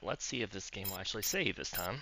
Alright, let's see if this game will actually save this time.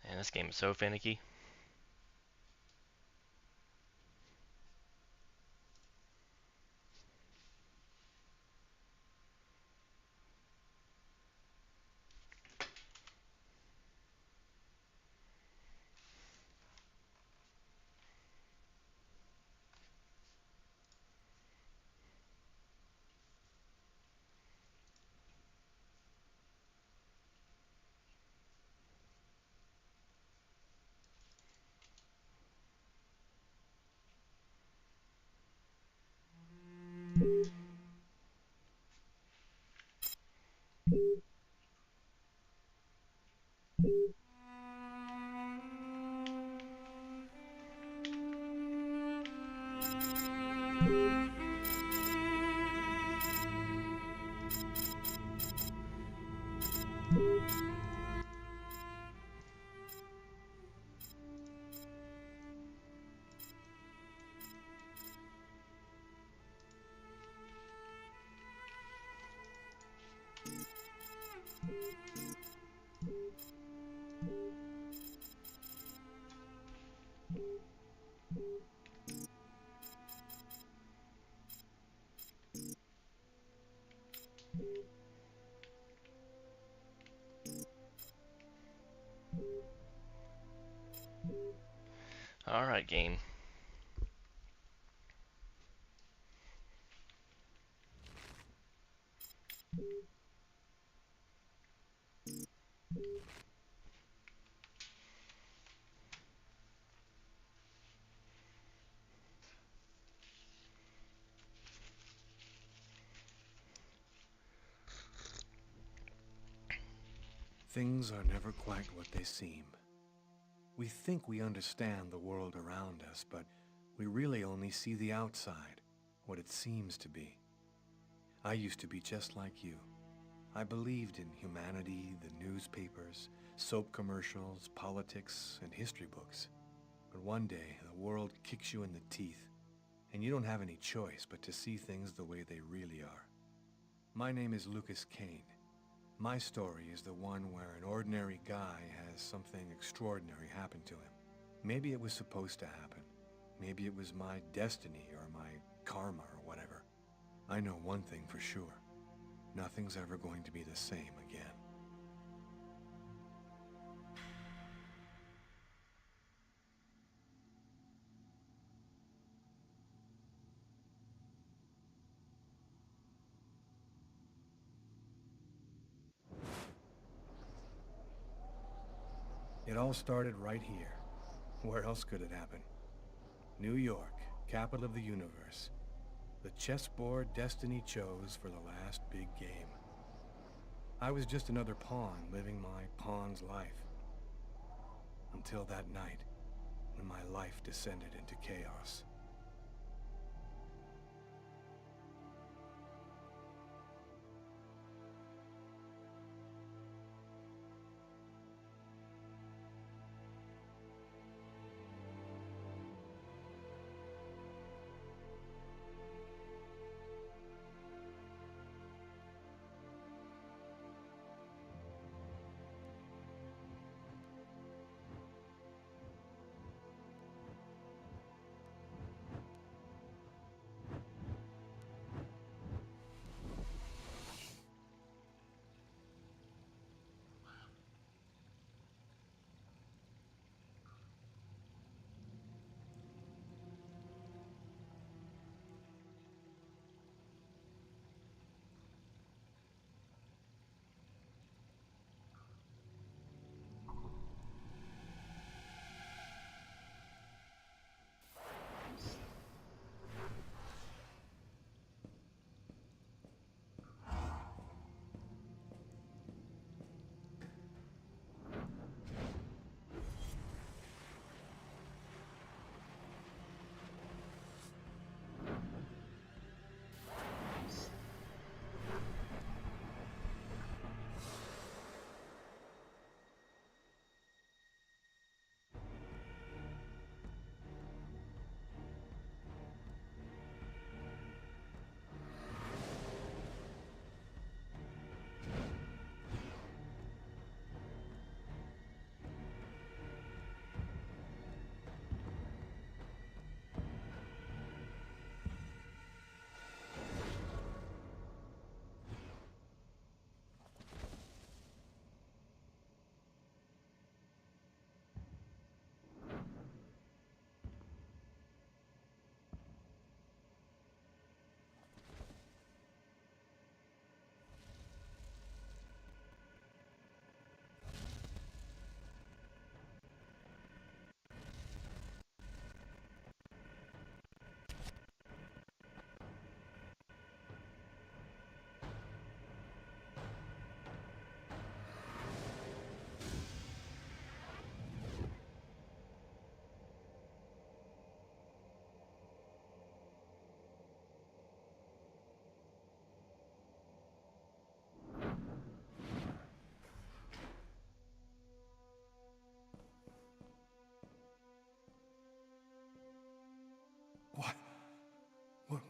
And this game is so finicky. Alright, game. Things are never quite what they seem. We think we understand the world around us, but we really only see the outside, what it seems to be. I used to be just like you. I believed in humanity, the newspapers, soap commercials, politics, and history books. But one day, the world kicks you in the teeth, and you don't have any choice but to see things the way they really are. My name is Lucas Kane. My story is the one where an ordinary guy has something extraordinary happen to him. Maybe it was supposed to happen. Maybe it was my destiny or my karma or whatever. I know one thing for sure. Nothing's ever going to be the same again. It all started right here. Where else could it happen? New York, capital of the universe. The chessboard destiny chose for the last big game. I was just another pawn living my pawn's life. Until that night, when my life descended into chaos.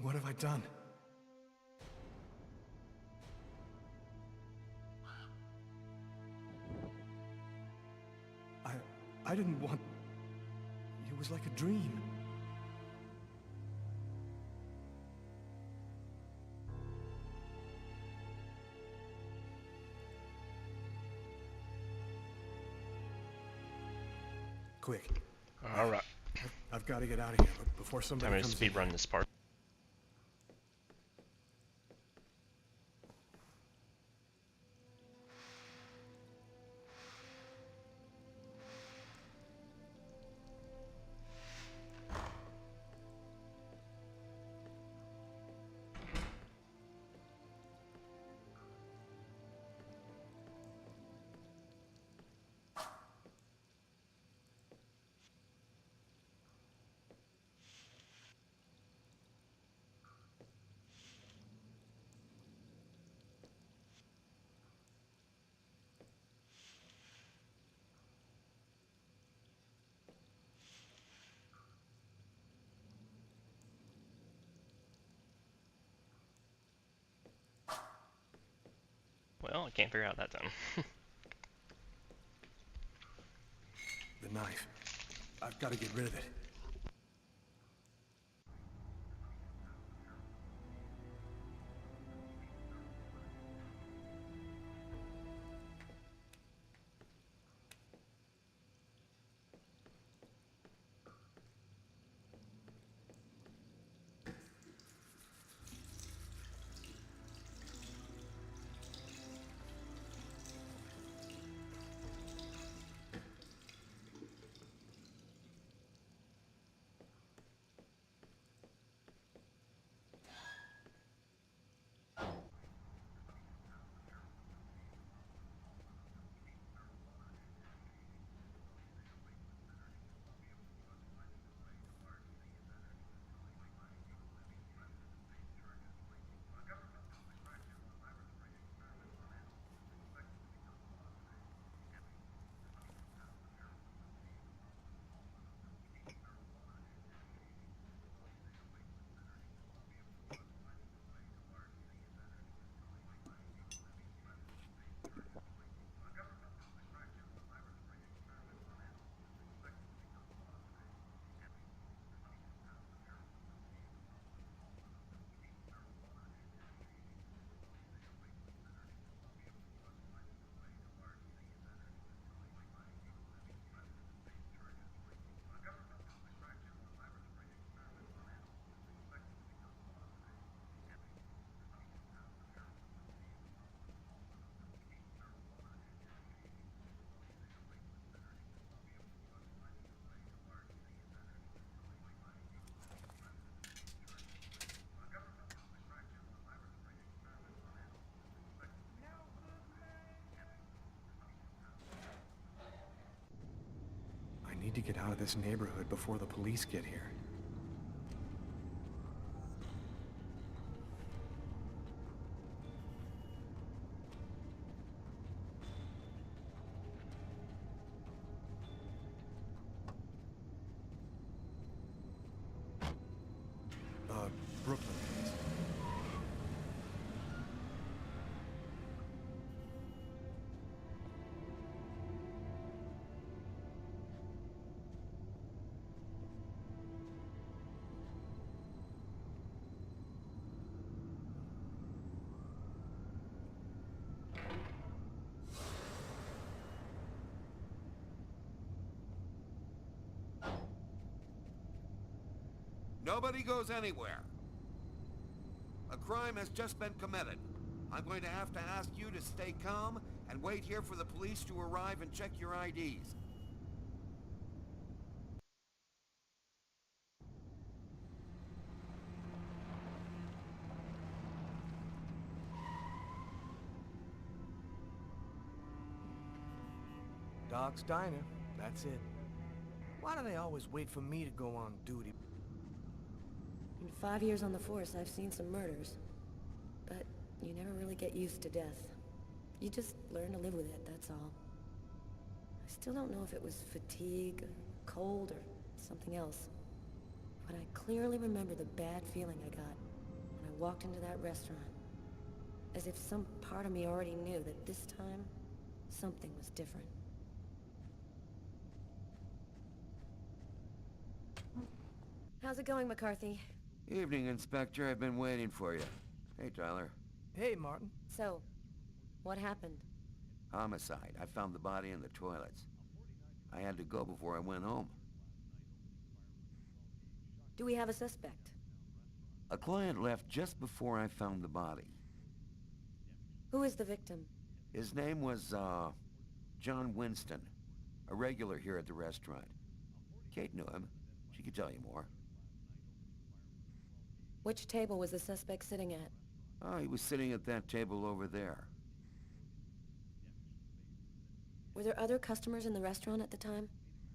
What have I done? I didn't want... It was like a dream. Quick. All right. I've got to get out of here before somebody Time to comes speed in. run this part. Well, I can't figure out that time. The knife. I've got to get rid of it. I need to get out of this neighborhood before the police get here. Brooklyn, please. Nobody goes anywhere. A crime has just been committed. I'm going to have to ask you to stay calm and wait here for the police to arrive and check your IDs. Doc's Diner, that's it. Why do they always wait for me to go on duty? In 5 years on the force, I've seen some murders. But you never really get used to death. You just learn to live with it, that's all. I still don't know if it was fatigue, cold, or something else. but I clearly remember the bad feeling I got when I walked into that restaurant. As if some part of me already knew that this time, something was different. How's it going, McCarthy? Evening, Inspector. I've been waiting for you. Hey, Tyler. Hey, Martin. So, what happened? Homicide. I found the body in the toilets. I had to go before I went home. Do we have a suspect? A client left just before I found the body. Who is the victim? His name was, John Winston. A regular here at the restaurant. Kate knew him. She could tell you more. Which table was the suspect sitting at? Oh, he was sitting at that table over there. Were there other customers in the restaurant at the time?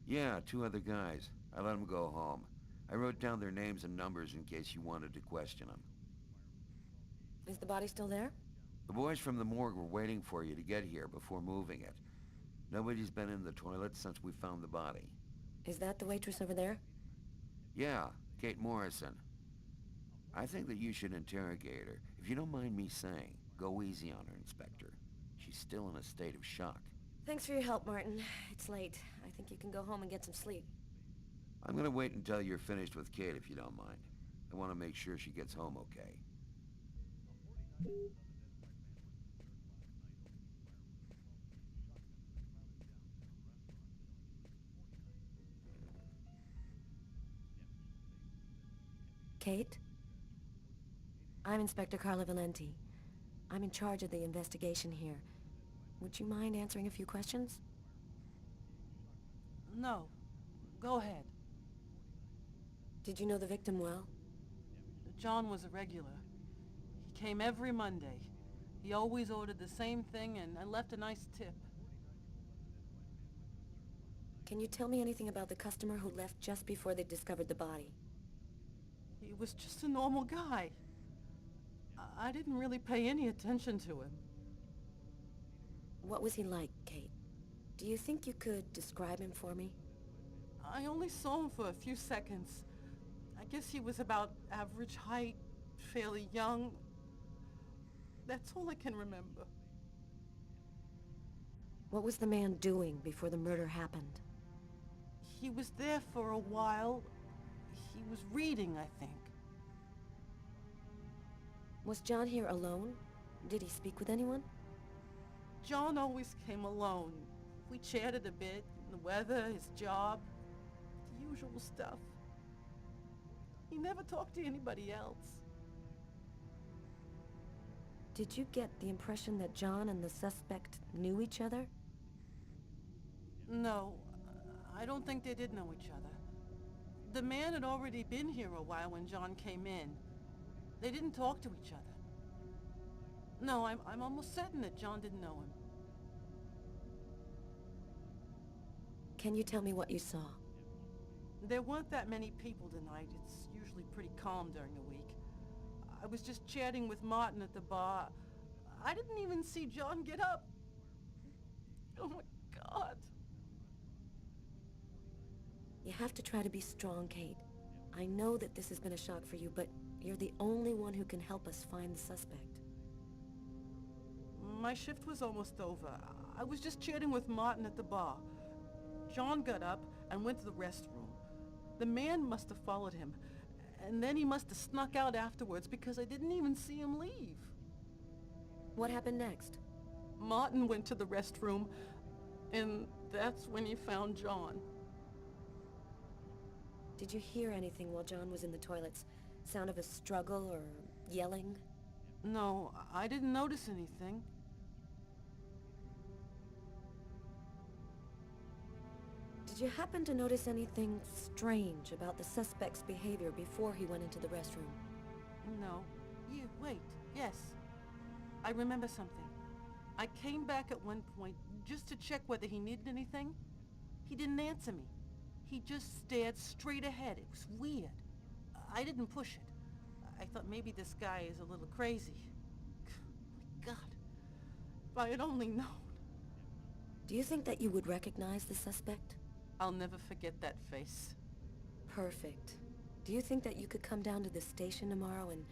Yeah, 2 other guys. I let them go home. I wrote down their names and numbers in case you wanted to question them. Is the body still there? The boys from the morgue were waiting for you to get here before moving it. Nobody's been in the toilet since we found the body. Is that the waitress over there? Yeah, Kate Morrison. I think that you should interrogate her. If you don't mind me saying, go easy on her, Inspector. She's still in a state of shock. Thanks for your help, Martin. It's late. I think you can go home and get some sleep. I'm gonna wait until you're finished with Kate if you don't mind. I want to make sure she gets home okay. Kate? I'm Inspector Carla Valenti. I'm in charge of the investigation here. Would you mind answering a few questions? No. Go ahead. Did you know the victim well? John was a regular. He came every Monday. He always ordered the same thing and left a nice tip. Can you tell me anything about the customer who left just before they discovered the body? He was just a normal guy. I didn't really pay any attention to him. What was he like, Kate? Do you think you could describe him for me? I only saw him for a few seconds. I guess he was about average height, fairly young. That's all I can remember. What was the man doing before the murder happened? He was there for a while. He was reading, I think. Was John here alone? Did he speak with anyone? John always came alone. We chatted a bit, the weather, his job, the usual stuff. He never talked to anybody else. Did you get the impression that John and the suspect knew each other? No, I don't think they did know each other. The man had already been here a while when John came in. They didn't talk to each other. No, I'm almost certain that John didn't know him. Can you tell me what you saw? There weren't that many people tonight. It's usually pretty calm during the week. I was just chatting with Martin at the bar. I didn't even see John get up. Oh my God. You have to try to be strong, Kate. I know that this has been a shock for you, but you're the only one who can help us find the suspect. My shift was almost over. I was just chatting with Martin at the bar. John got up and went to the restroom. The man must have followed him, and then he must have snuck out afterwards because I didn't even see him leave. What happened next? Martin went to the restroom, and that's when he found John. Did you hear anything while John was in the toilets? Sound of a struggle or yelling? No, I didn't notice anything. Did you happen to notice anything strange about the suspect's behavior before he went into the restroom? No. Wait, yes. I remember something. I came back at one point just to check whether he needed anything. He didn't answer me. He just stared straight ahead. It was weird. I didn't push it. I thought maybe this guy is a little crazy. My God. If I had only known. Do you think that you would recognize the suspect? I'll never forget that face. Perfect. Do you think that you could come down to the station tomorrow and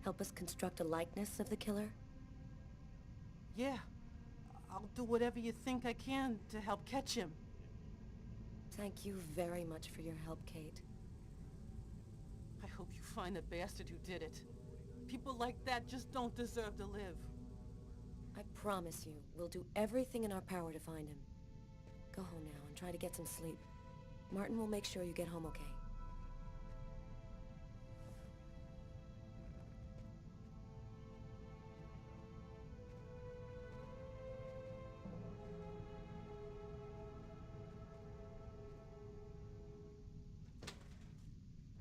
help us construct a likeness of the killer? Yeah. I'll do whatever you think I can to help catch him. Thank you very much for your help, Kate. I hope you find the bastard who did it. People like that just don't deserve to live. I promise you, we'll do everything in our power to find him. Go home now and try to get some sleep. Martin will make sure you get home okay.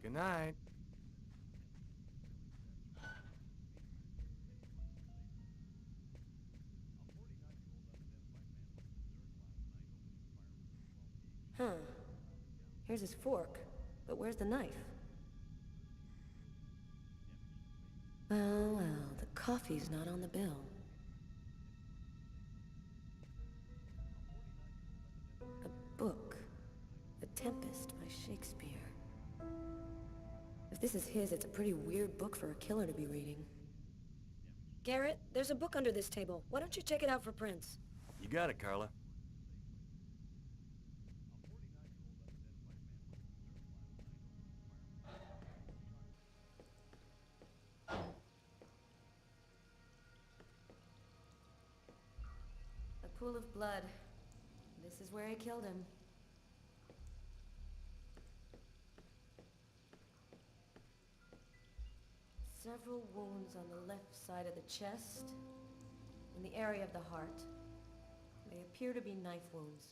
Good night. Huh. Here's his fork. But where's the knife? Well, the coffee's not on the bill. A book. The Tempest by Shakespeare. If this is his, it's a pretty weird book for a killer to be reading. Garrett, there's a book under this table. Why don't you check it out for prints? You got it, Carla. A pool of blood. This is where he killed him. Several wounds on the left side of the chest, in the area of the heart. They appear to be knife wounds.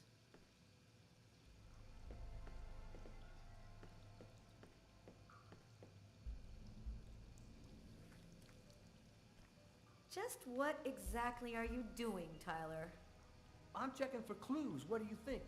Just what exactly are you doing, Tyler? I'm checking for clues. What do you think?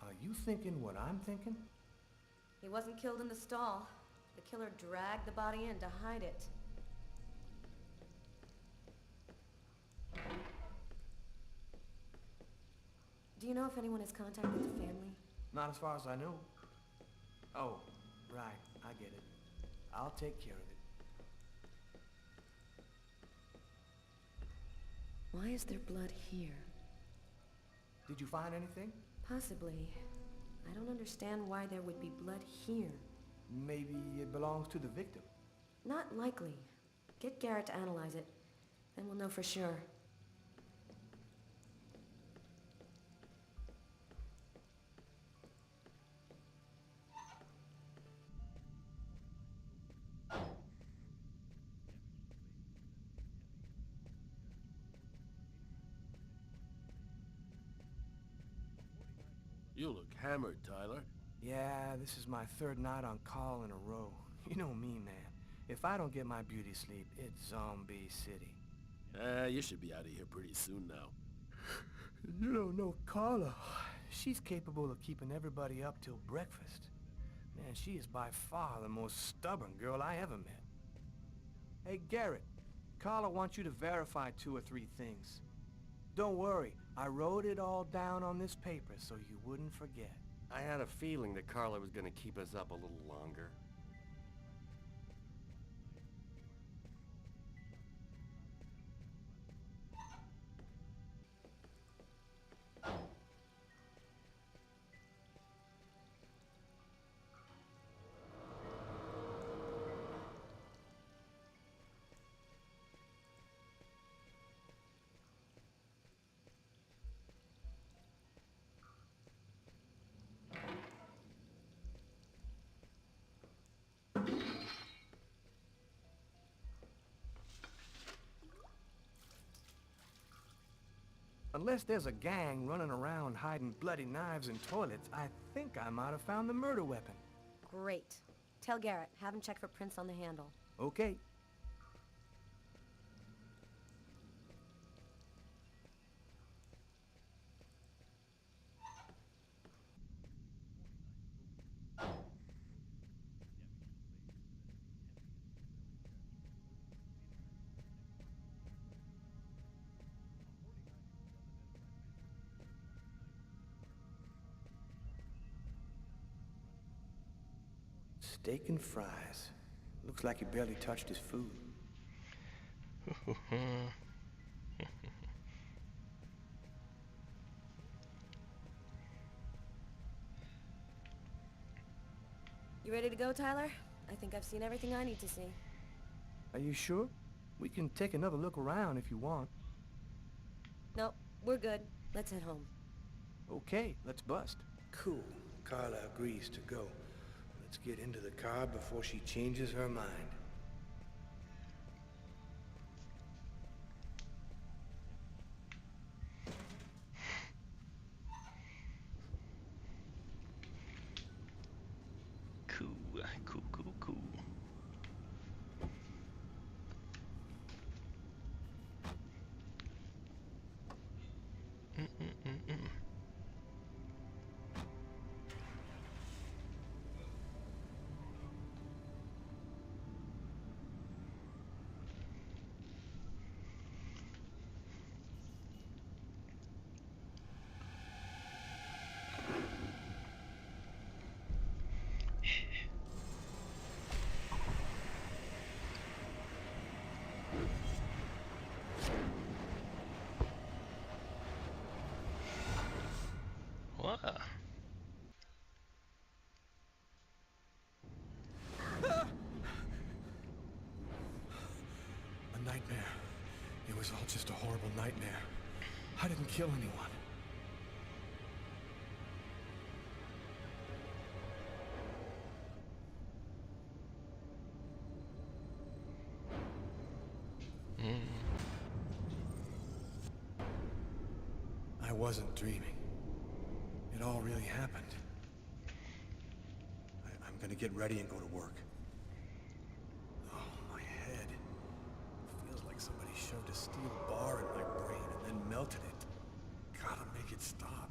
Are you thinking what I'm thinking? He wasn't killed in the stall. The killer dragged the body in to hide it. Do you know if anyone has contacted the family? Not as far as I know. Oh, right. I get it. I'll take care of it. Why is there blood here? Did you find anything? Possibly. I don't understand why there would be blood here. Maybe it belongs to the victim. Not likely. Get Garrett to analyze it. Then we'll know for sure. You look hammered, Tyler. Yeah, this is my third night on call in a row. You know me, man. If I don't get my beauty sleep, it's Zombie City. You should be out of here pretty soon now. You don't know Carla. She's capable of keeping everybody up till breakfast. Man, she is by far the most stubborn girl I ever met. Hey, Garrett. Carla wants you to verify 2 or 3 things. Don't worry, I wrote it all down on this paper so you wouldn't forget. I had a feeling that Carla was gonna keep us up a little longer. Unless there's a gang running around hiding bloody knives in toilets, I think I might have found the murder weapon. Great. Tell Garrett, have him check for prints on the handle. Okay. Steak and fries. Looks like he barely touched his food. You ready to go, Tyler? I think I've seen everything I need to see. Are you sure? We can take another look around if you want. Nope, we're good. Let's head home. Okay, let's bust. Cool. Carla agrees to go. Let's get into the car before she changes her mind. Cool, cool, cool, cool. Mm-mm-mm-mm. What? A nightmare. It was all just a horrible nightmare. I didn't kill anyone. I wasn't dreaming. It all really happened. I'm gonna get ready and go to work. Oh, my head. Feels like somebody shoved a steel bar in my brain and then melted it. Gotta make it stop.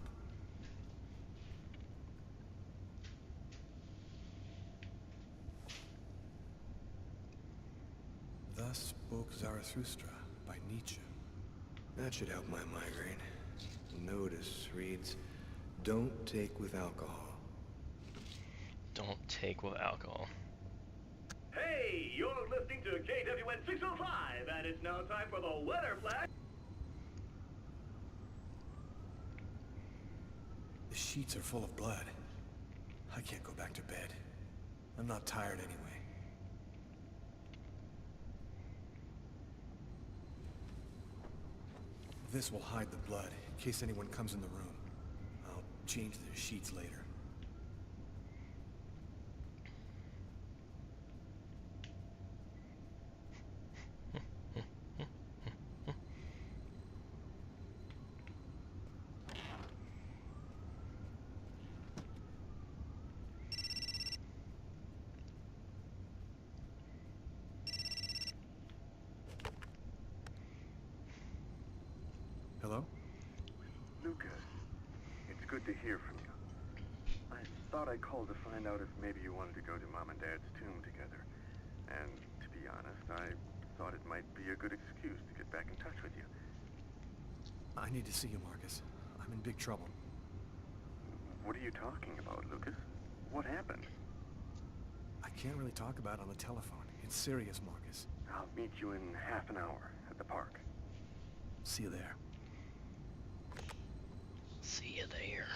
Thus spoke Zarathustra by Nietzsche. That should help my migraine. Notice reads, don't take with alcohol. Don't take with alcohol. Hey, you're listening to KWN 605, and it's now time for the weather flash. The sheets are full of blood. I can't go back to bed. I'm not tired anyway. This will hide the blood, in case anyone comes in the room. I'll change the sheets later. Hello? Lucas, it's good to hear from you. I thought I'd call to find out if maybe you wanted to go to Mom and Dad's tomb together. And to be honest, I thought it might be a good excuse to get back in touch with you. I need to see you, Marcus. I'm in big trouble. What are you talking about, Lucas? What happened? I can't really talk about it on the telephone. It's serious, Marcus. I'll meet you in half an hour at the park. See you there. See you there.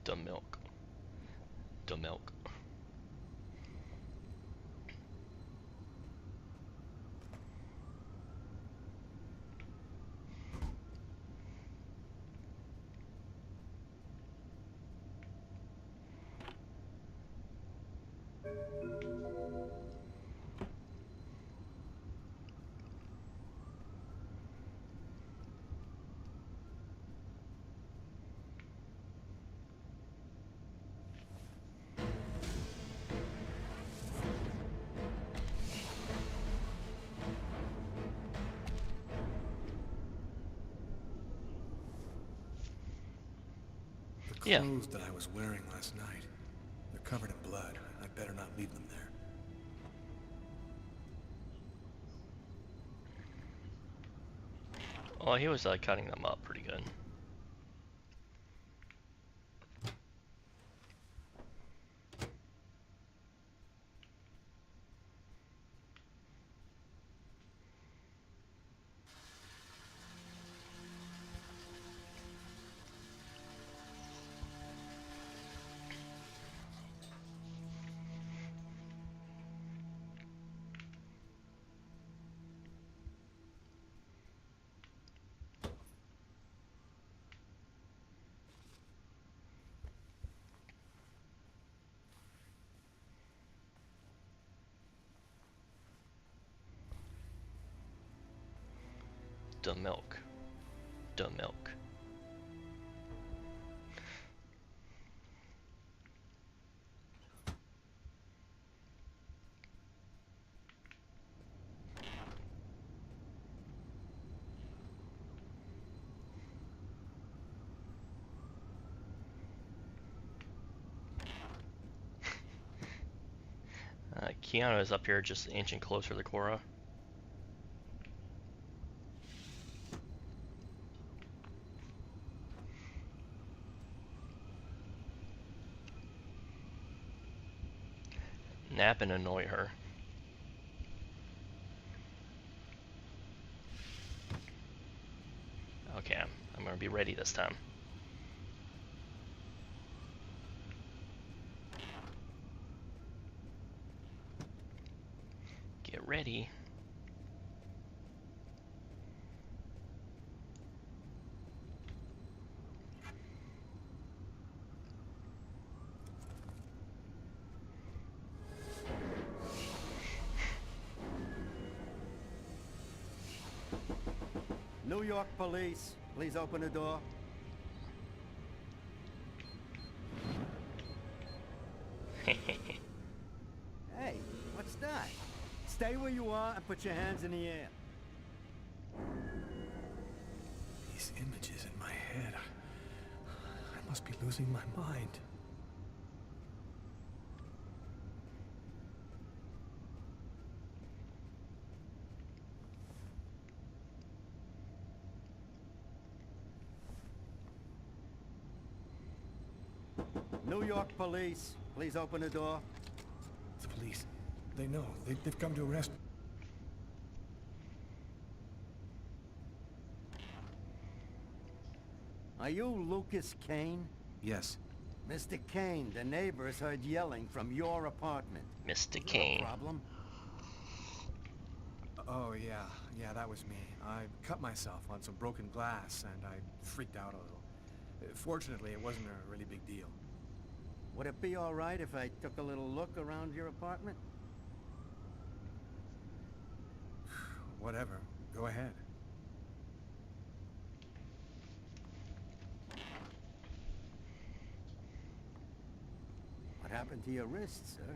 The milk. The milk. The Yeah. clothes that I was wearing last night. They're covered in blood. I'd better not leave them there. Oh, he was cutting them up pretty good. The milk. The milk. Keanu is up here just inching closer to Cora. Nap and annoy her. Okay, I'm gonna be ready this time. Get ready. New York police, please open the door. Hey, what's that? Stay where you are and put your hands in the air. These images in my head. I must be losing my mind. New York police, please open the door. The police. They know. They've come to arrest me. Are you Lucas Kane? Yes. Mr. Kane, the neighbors heard yelling from your apartment. Mr. Is there Kane. a problem? Oh, yeah. Yeah, that was me. I cut myself on some broken glass, and I freaked out a little. Fortunately, it wasn't a really big deal. Would it be all right if I took a little look around your apartment? Whatever. Go ahead. What happened to your wrist, sir?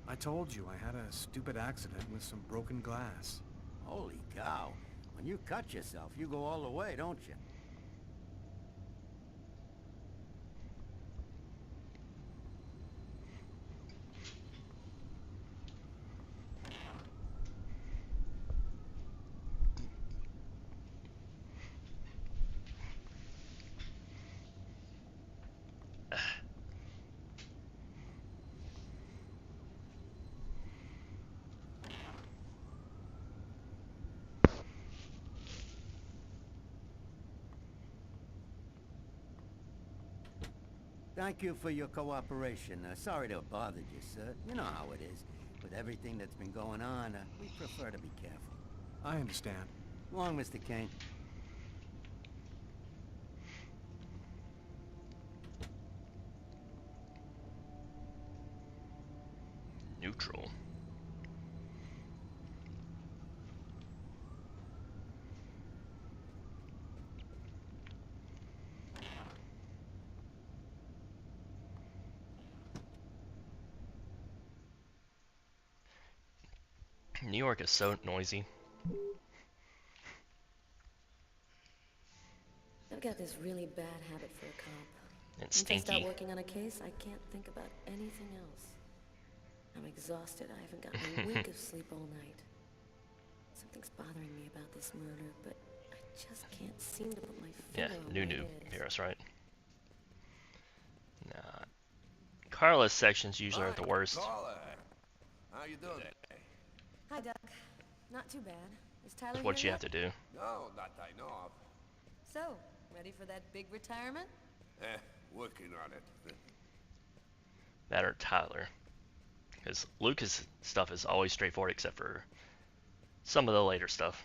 I told you I had a stupid accident with some broken glass. Holy cow. When you cut yourself, you go all the way, don't you? Thank you for your cooperation. Sorry to have bothered you, sir. You know how it is. With everything that's been going on, we prefer to be careful. I understand. Long, Mr. Kane. Neutral. New York is so noisy. got this really bad habit for a cop. And Once I start stinky. working on a case, I can't think about anything else. I'm exhausted. I haven't gotten a wink of sleep all night. Something's bothering me about this murder, but I just can't seem to put my Yeah, finger on new what it is. Paris, right? Nah. Carla's sections usually are the worst. Carla, how you doing today? Hi, Doc. Not too bad. Is Tyler It's what here you yet? have to do. No, not I know of. So, ready for that big retirement? Working on it. That or Tyler. Because Lucas' stuff is always straightforward except for some of the later stuff.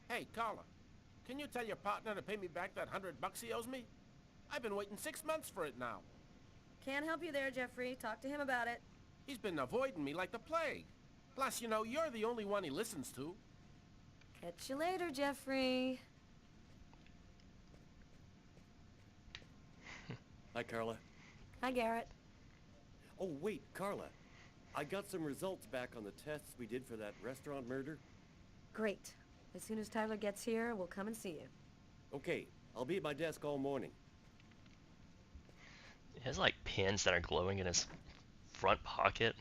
Hey, Carla, can you tell your partner to pay me back that $100 he owes me? I've been waiting 6 months for it now. Can't help you there, Jeffrey. Talk to him about it. He's been avoiding me like the plague. Plus, you know, you're the only one he listens to. Catch you later, Jeffrey. Hi, Carla. Hi, Garrett. Oh, wait, Carla. I got some results back on the tests we did for that restaurant murder. Great. As soon as Tyler gets here, we'll come and see you. Okay, I'll be at my desk all morning. He has like pins that are glowing in his front pocket.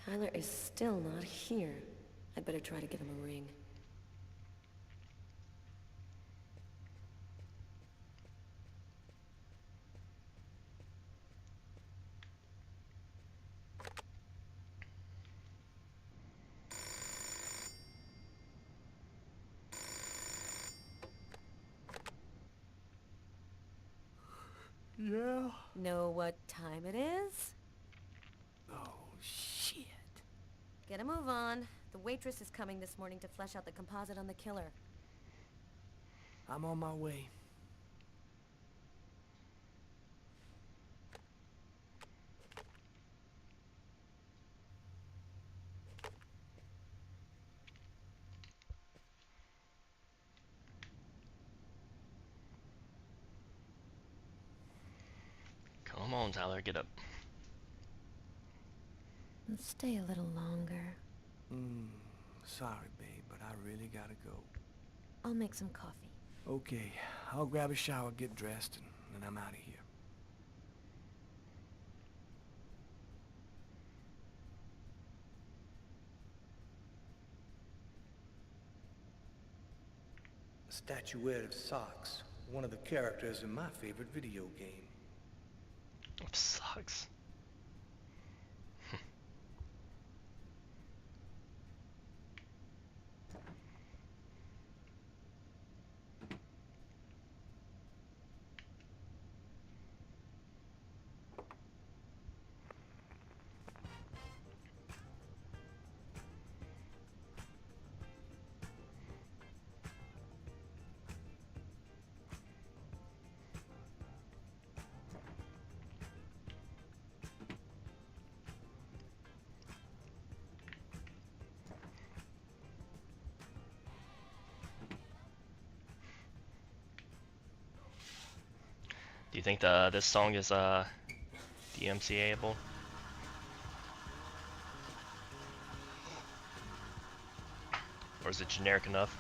Tyler is still not here. I'd better try to give him a ring. Yeah? Know what time it is? Oh, shit. Get a move on. The waitress is coming this morning to flesh out the composite on the killer. I'm on my way. Come on, Tyler, get up. Stay a little longer. Sorry, babe, but I really gotta go. I'll make some coffee. Okay, I'll grab a shower, get dressed, and I'm out of here. A statuette of Socks, one of the characters in my favorite video game. Sucks. Do you think this song is DMCA-able? Or is it generic enough?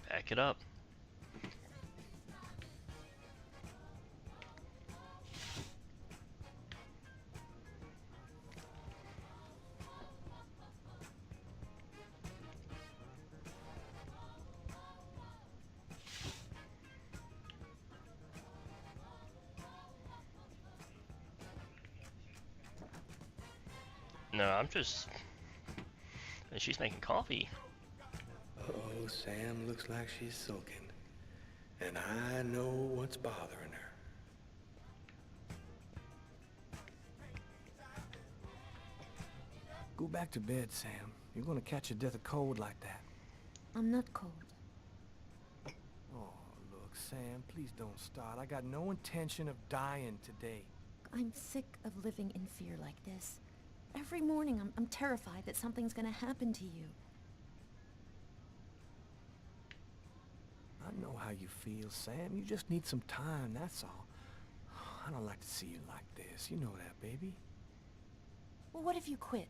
Back it up. No, I'm just... And she's making coffee. Uh-oh, Sam looks like she's sulking. And I know what's bothering her. Go back to bed, Sam. You're gonna catch a death of cold like that. I'm not cold. Oh, look, Sam, please don't start. I got no intention of dying today. I'm sick of living in fear like this. Every morning I'm terrified that something's gonna happen to you. I know how you feel, Sam. You just need some time, that's all. I don't like to see you like this. You know that, baby. Well, what if you quit?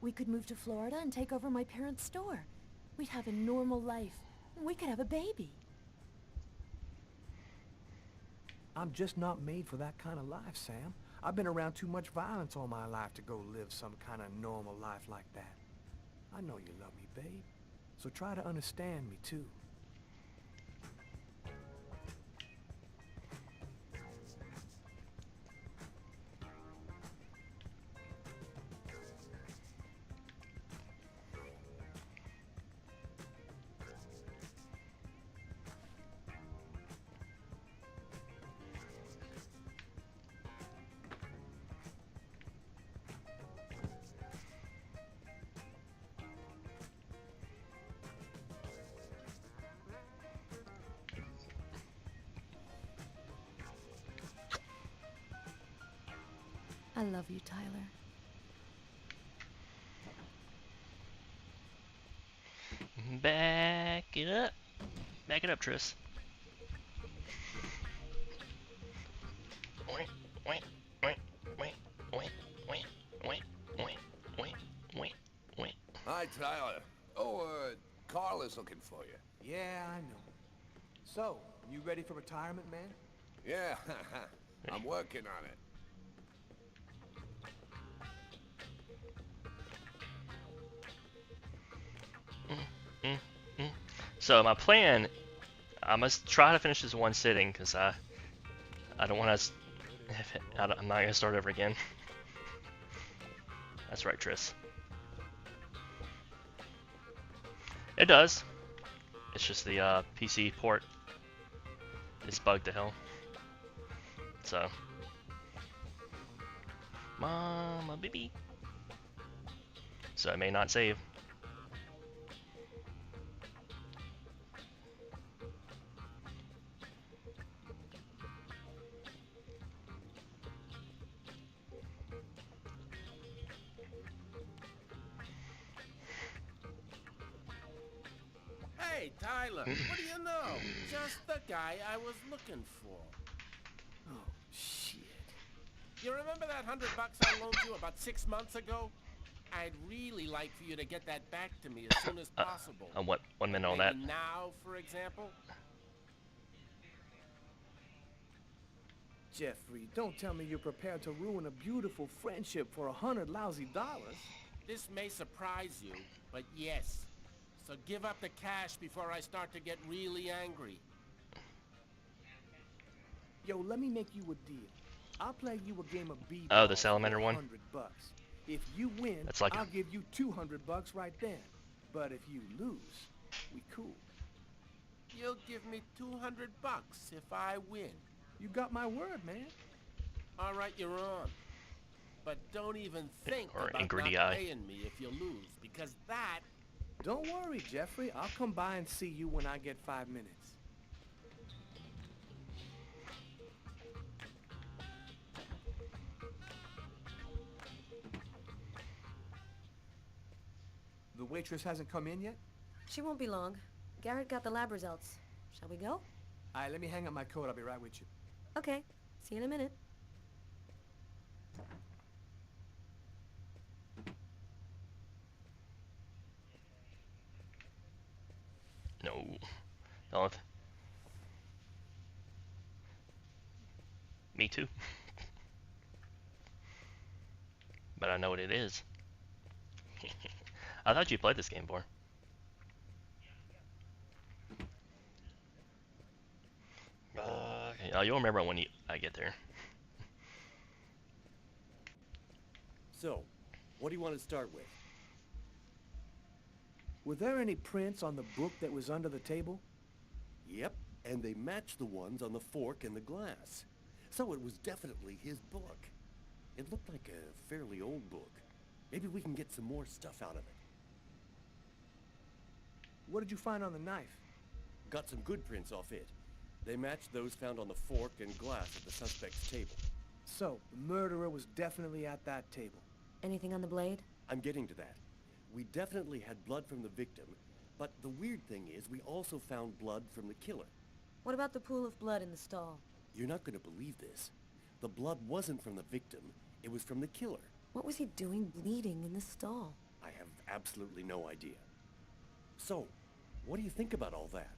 We could move to Florida and take over my parents' store. We'd have a normal life. We could have a baby. I'm just not made for that kind of life, Sam. I've been around too much violence all my life to go live some kind of normal life like that. I know you love me, babe. So try to understand me, too. I love you, Tyler. Back it up. Back it up, Triss. Wait, wait, wait, wait, wait, wait, wait, wait, wait, wait, wait. Hi, Tyler. Oh, Carla's looking for you. Yeah, I know. So, you ready for retirement, man? Yeah, I'm working on it. So my plan, I must try to finish this one sitting because I don't want to. I'm not gonna start over again. That's right, Triss. It does. It's just the PC port is bugged to hell. So, Mama baby. So it may not save. Hey, Tyler, what do you know? Just the guy I was looking for. Oh, shit. You remember that $100 I loaned you about 6 months ago? I'd really like for you to get that back to me as soon as possible. What? 1 minute on Maybe that. now, for example? Jeffrey, don't tell me you're prepared to ruin a beautiful friendship for $100 lousy. This may surprise you, but yes. So give up the cash before I start to get really angry. Yo, let me make you a deal. I'll play you a game of b-ball Oh, the salamander one? $100. If you win, That's like I'll give you $200 right then. But if you lose, we cool. You'll give me $200 if I win. You got my word, man. All right, you're on. But don't even think Or about angry not eye. paying me if you lose, because that... Don't worry, Jeffrey. I'll come by and see you when I get 5 minutes. The waitress hasn't come in yet? She won't be long. Garrett got the lab results. Shall we go? All right, let me hang up my coat. I'll be right with you. Okay. See you in a minute. No. Don't. Me too. But I know what it is. I thought you played this game before. Okay. Oh, you'll remember when I get there. So, What do you want to start with? Were there any prints on the book that was under the table? Yep, and they match the ones on the fork and the glass. So it was definitely his book. It looked like a fairly old book. Maybe we can get some more stuff out of it. What did you find on the knife? Got some good prints off it. They matched those found on the fork and glass at the suspect's table. So, the murderer was definitely at that table. Anything on the blade? I'm getting to that. We definitely had blood from the victim, but the weird thing is we also found blood from the killer. What about the pool of blood in the stall? You're not going to believe this. The blood wasn't from the victim, it was from the killer. What was he doing bleeding in the stall? I have absolutely no idea. So, what do you think about all that?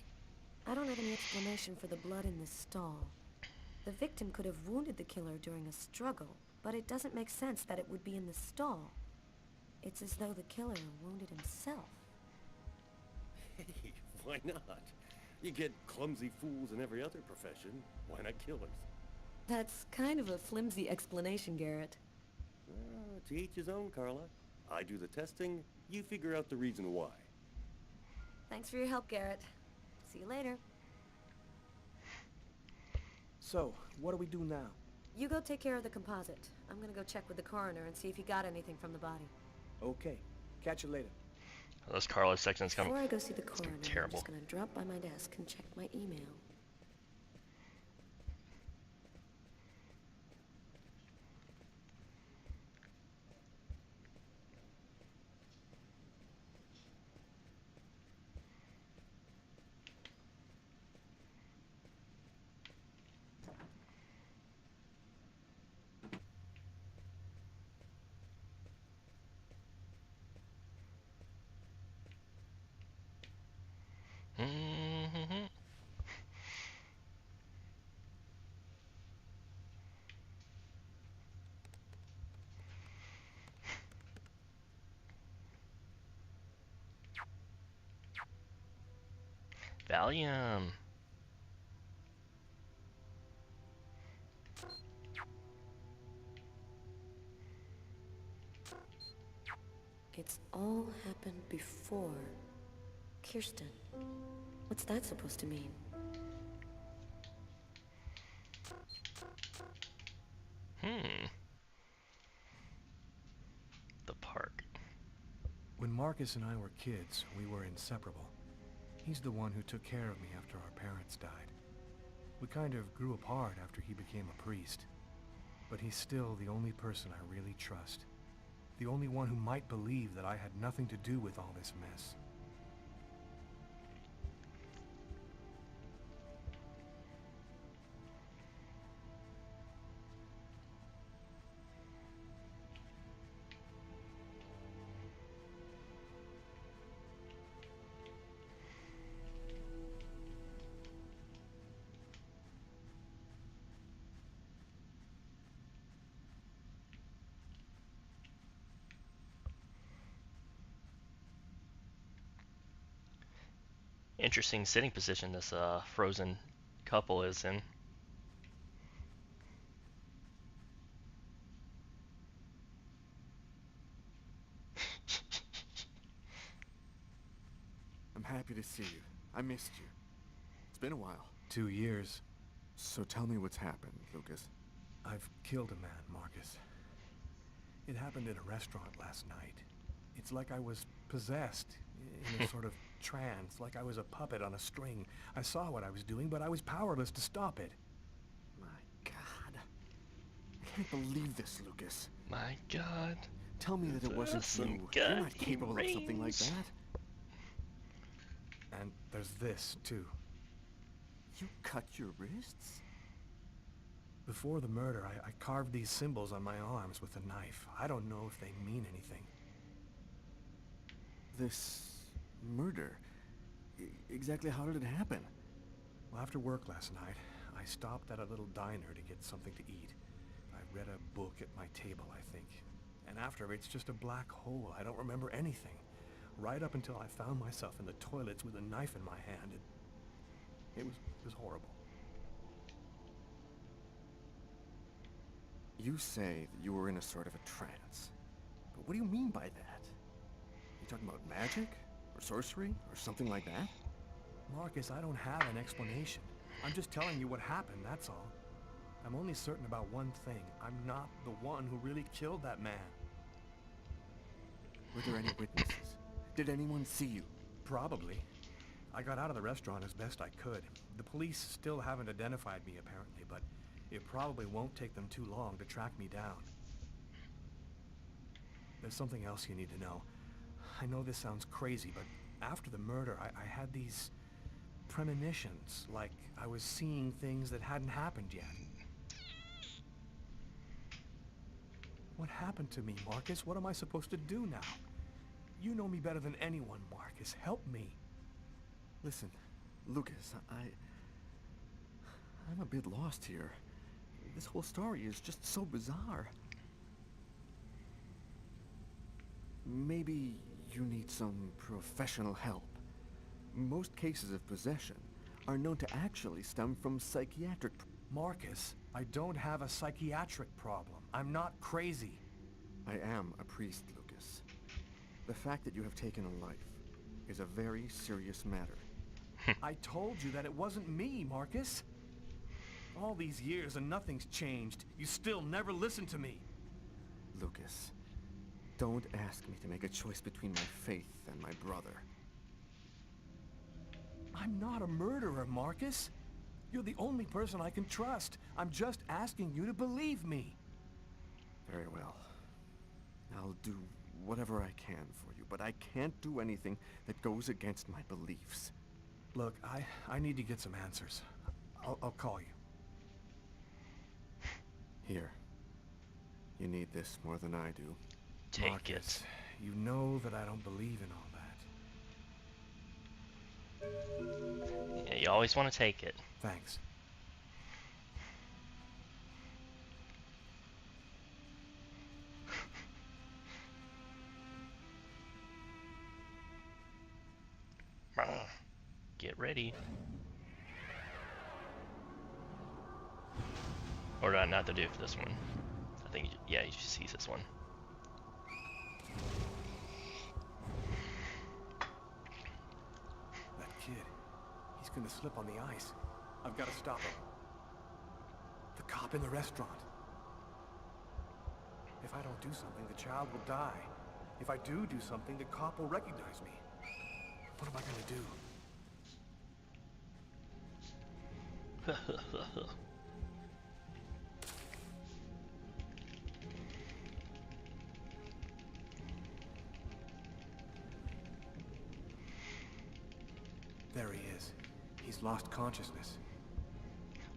I don't have any explanation for the blood in the stall. The victim could have wounded the killer during a struggle, but it doesn't make sense that it would be in the stall. It's as though the killer wounded himself. Hey, why not? You get clumsy fools in every other profession. Why not killers? That's kind of a flimsy explanation, Garrett. To each his own, Carla. I do the testing, you figure out the reason why. Thanks for your help, Garrett. See you later. So, what do we do now? You go take care of the composite. I'm gonna go check with the coroner and see if he got anything from the body. Okay. Catch you later. This Carlos section is coming. Before I go see the coroner, I'm terrible. just gonna drop by my desk and check my email. Mhm. Valium. It's all happened before. Kirsten. What's that supposed to mean? The park. When Marcus and I were kids, we were inseparable. He's the one who took care of me after our parents died. We kind of grew apart after he became a priest. But he's still the only person I really trust. The only one who might believe that I had nothing to do with all this mess. Interesting sitting position this frozen couple is in. I'm happy to see you. I missed you. It's been a while. 2 years. So tell me what's happened, Lucas. I've killed a man, Marcus. It happened in a restaurant last night. It's like I was possessed, in a sort of trance, like I was a puppet on a string. I saw what I was doing, but I was powerless to stop it. My God. I can't believe this, Lucas. My God. Tell me that it wasn't you. You're not capable of something like that. And there's this, too. You cut your wrists? Before the murder, I carved these symbols on my arms with a knife. I don't know if they mean anything. This murder, exactly how did it happen? Well, after work last night, I stopped at a little diner to get something to eat. I read a book at my table, I think. And after, it's just a black hole. I don't remember anything. Right up until I found myself in the toilets with a knife in my hand. It was horrible. You say that you were in a sort of a trance. But What do you mean by that? You talking about magic? Or sorcery? Or something like that? Marcus, I don't have an explanation. I'm just telling you what happened, that's all. I'm only certain about one thing. I'm not the one who really killed that man. Were there any witnesses? Did anyone see you? Probably. I got out of the restaurant as best I could. The police still haven't identified me, apparently, but it probably won't take them too long to track me down. There's something else you need to know. I know this sounds crazy, but after the murder, I had these premonitions, like I was seeing things that hadn't happened yet. What happened to me, Marcus? What am I supposed to do now? You know me better than anyone, Marcus. Help me. Listen, Lucas, I'm a bit lost here. This whole story is just so bizarre. Maybe you need some professional help. Most cases of possession are known to actually stem from psychiatric... Marcus, I don't have a psychiatric problem. I'm not crazy. I am a priest, Lucas. The fact that you have taken a life is a very serious matter. I told you that it wasn't me, Marcus. All these years and nothing's changed. You still never listen to me. Lucas, don't ask me to make a choice between my faith and my brother. I'm not a murderer, Marcus. You're the only person I can trust. I'm just asking you to believe me. Very well. I'll do whatever I can for you, but I can't do anything that goes against my beliefs. Look, I need to get some answers. I'll call you. Here. You need this more than I do. Take Marcus, you know that I don't believe in all that. Yeah, you always want to take it. Thanks. Get ready. Or not to do for this one. I think, yeah, you just seize this one. That kid, he's gonna slip on the ice. I've got to stop him. The cop in the restaurant. If I don't do something, the child will die. If I do something, the cop will recognize me. What am I gonna do? There he is. He's lost consciousness.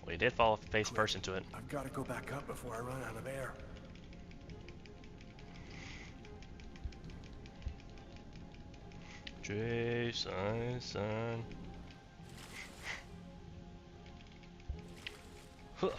Well, he did fall face first into it. I've got to go back up before I run out of air. Jason, son. Huh.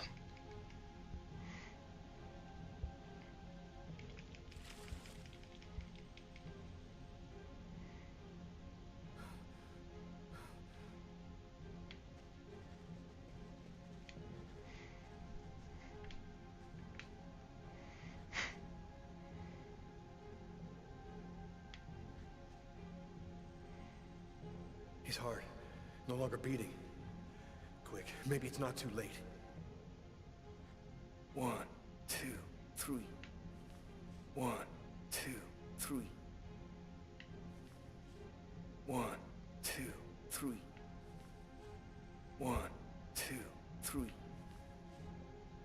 His heart, no longer beating. Quick, maybe it's not too late. 1, 2, 3. 1, 2, 3. 1, 2, 3. 1, 2, 3.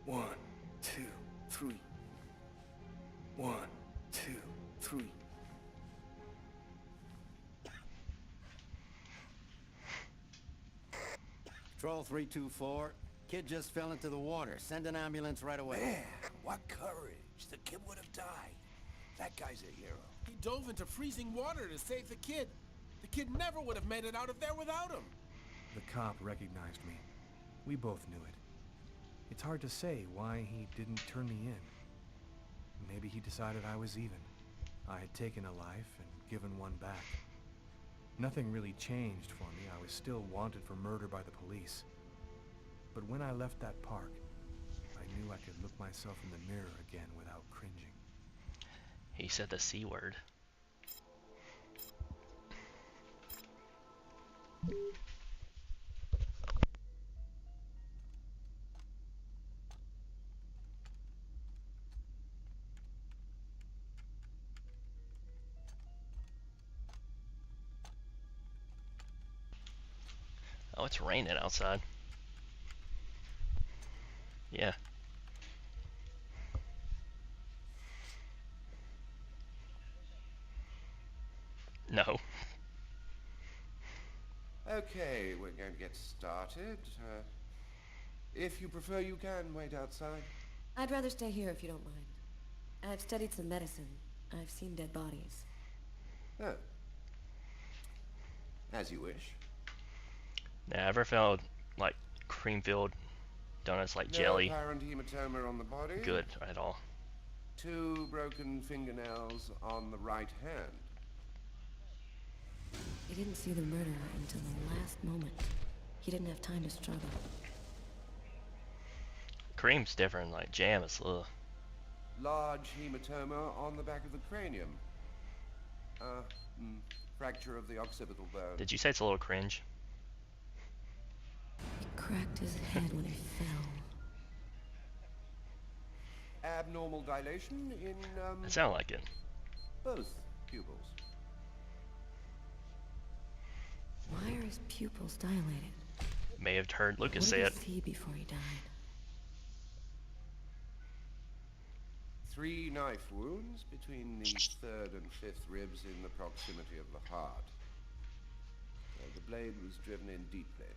1, 2, 3. 1, 2, 3. Patrol 324. Kid just fell into the water. Send an ambulance right away. Man, what courage. The kid would have died. That guy's a hero. He dove into freezing water to save the kid. The kid never would have made it out of there without him. The cop recognized me. We both knew it. It's hard to say why he didn't turn me in. Maybe he decided I was even. I had taken a life and given one back. Nothing really changed for me. I was still wanted for murder by the police. But when I left that park, I knew I could look myself in the mirror again without cringing. He said the C word. Oh, it's raining outside. Yeah. No. Okay, we're going to get started. If you prefer, you can wait outside. I'd rather stay here if you don't mind. I've studied some medicine. I've seen dead bodies. Oh. As you wish. Now, ever felt like cream-filled donuts like No jelly? apparent hematoma on the body. Good at all. 2 broken fingernails on the right hand. He didn't see the murderer until the last moment. He didn't have time to struggle. Cream's different, like jam is ugh. Large hematoma on the back of the cranium. Fracture of the occipital bone. Did you say it's a little cringe? He cracked his head when he fell. Abnormal dilation in, It sounded like it. both pupils. Why are his pupils dilated? May have heard Lucas What say did it. he see before he died? 3 knife wounds between the 3rd and 5th ribs in the proximity of the heart. The blade was driven in deeply.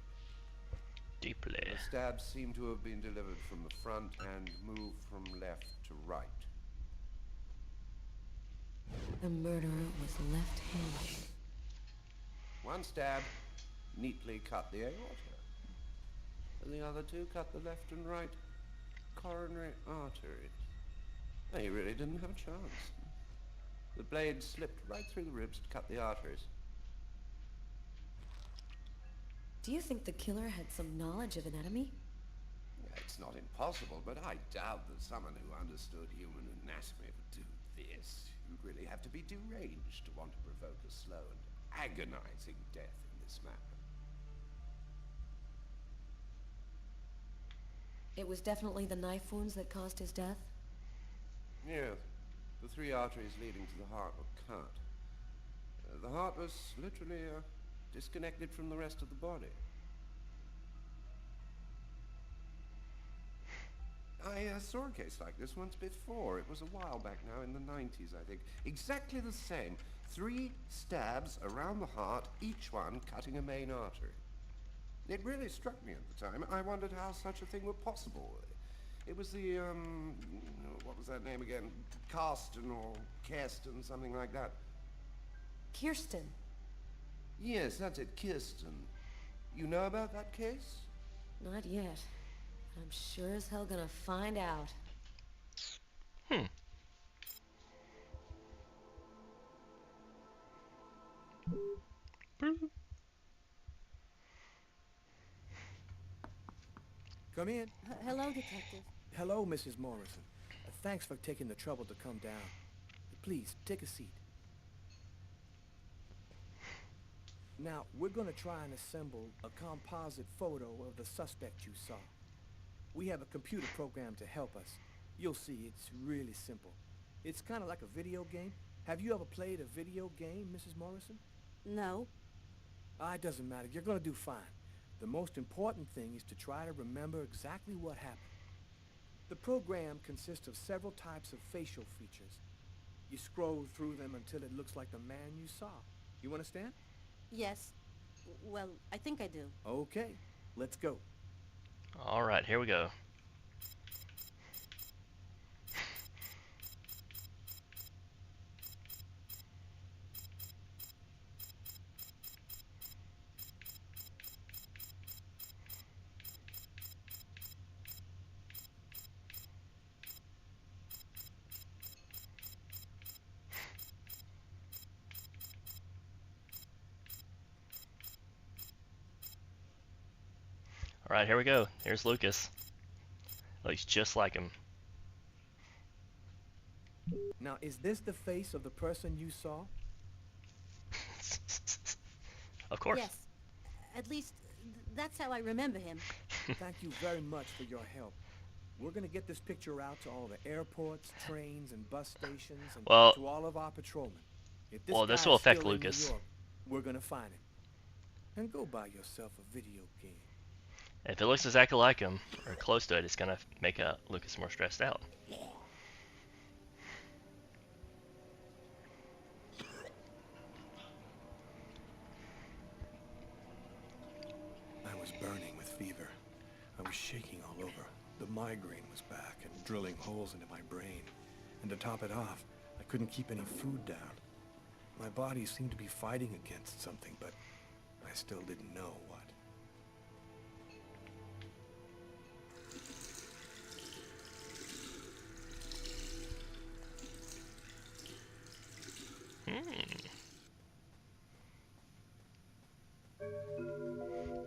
Deeply. The stabs seem to have been delivered from the front and moved from left to right. The murderer was left-handed. 1 stab neatly cut the aorta. And the other 2 cut the left and right coronary arteries. He really didn't have a chance. The blade slipped right through the ribs to cut the arteries. Do you think the killer had some knowledge of anatomy? It's not impossible, but I doubt that someone who understood human anatomy would do this. You'd really have to be deranged to want to provoke a slow and agonizing death in this manner. It was definitely the knife wounds that caused his death? Yeah, the 3 arteries leading to the heart were cut. The heart was literally disconnected from the rest of the body. I saw a case like this once before. It was a while back now, in the 90s, I think. Exactly the same. 3 stabs around the heart, each one cutting a main artery. It really struck me at the time. I wondered how such a thing were possible. It was the, what was that name again? Karsten or Kirsten, something like that. Kirsten. Yes, that's it, Kirsten. You know about that case? Not yet. I'm sure as hell gonna find out. Come in. Hello, Detective. Hello, Mrs. Morrison. Thanks for taking the trouble to come down. Please, take a seat. Now, we're gonna try and assemble a composite photo of the suspect you saw. We have a computer program to help us. You'll see, it's really simple. It's kind of like a video game. Have you ever played a video game, Mrs. Morrison? No. It doesn't matter. You're gonna do fine. The most important thing is to try to remember exactly what happened. The program consists of several types of facial features. You scroll through them until it looks like the man you saw. You understand? Yes. Well, I think I do. Okay, let's go. Alright, here we go. Alright, here we go. Here's Lucas. Looks just like him. Now, is this the face of the person you saw? Of course. Yes. At least, that's how I remember him. Thank you very much for your help. We're gonna get this picture out to all the airports, trains, and bus stations, and Well, to all of our patrolmen. If this well, this guy will is affect still in New Lucas. York, we're gonna find him. And go buy yourself a video game. If it looks exactly like him, or close to it, it's gonna make Lucas more stressed out. I was burning with fever. I was shaking all over. The migraine was back and drilling holes into my brain. And to top it off, I couldn't keep any food down. My body seemed to be fighting against something, but I still didn't know what.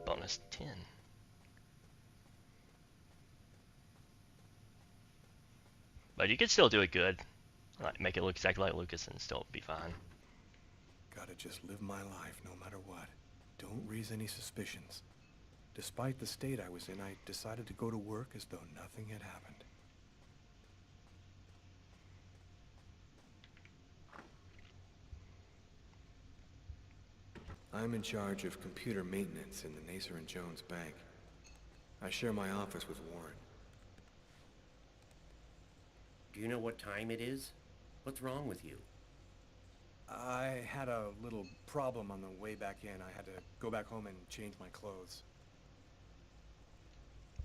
Bonus 10. But you could still do it good. Like, make it look exactly like Lucas and still be fine. Gotta just live my life no matter what. Don't raise any suspicions. Despite the state I was in, I decided to go to work as though nothing had happened. I'm in charge of computer maintenance in the Nacer and Jones Bank. I share my office with Warren. Do you know what time it is? What's wrong with you? I had a little problem on the way back in. I had to go back home and change my clothes.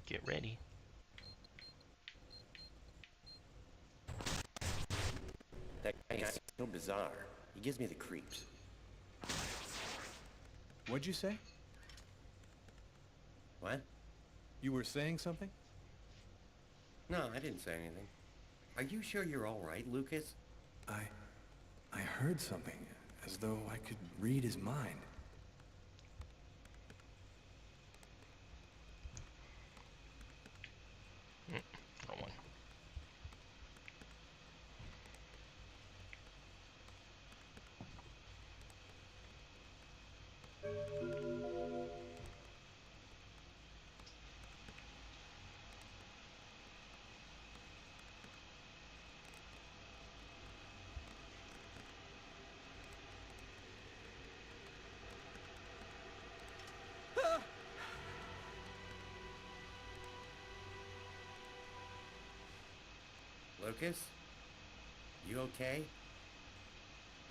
Get ready. That guy is so bizarre. He gives me the creeps. What'd you say? What? You were saying something? No, I didn't say anything. Are you sure you're all right, Lucas? I heard something, as though I could read his mind. Wrong one. Lucas? You okay?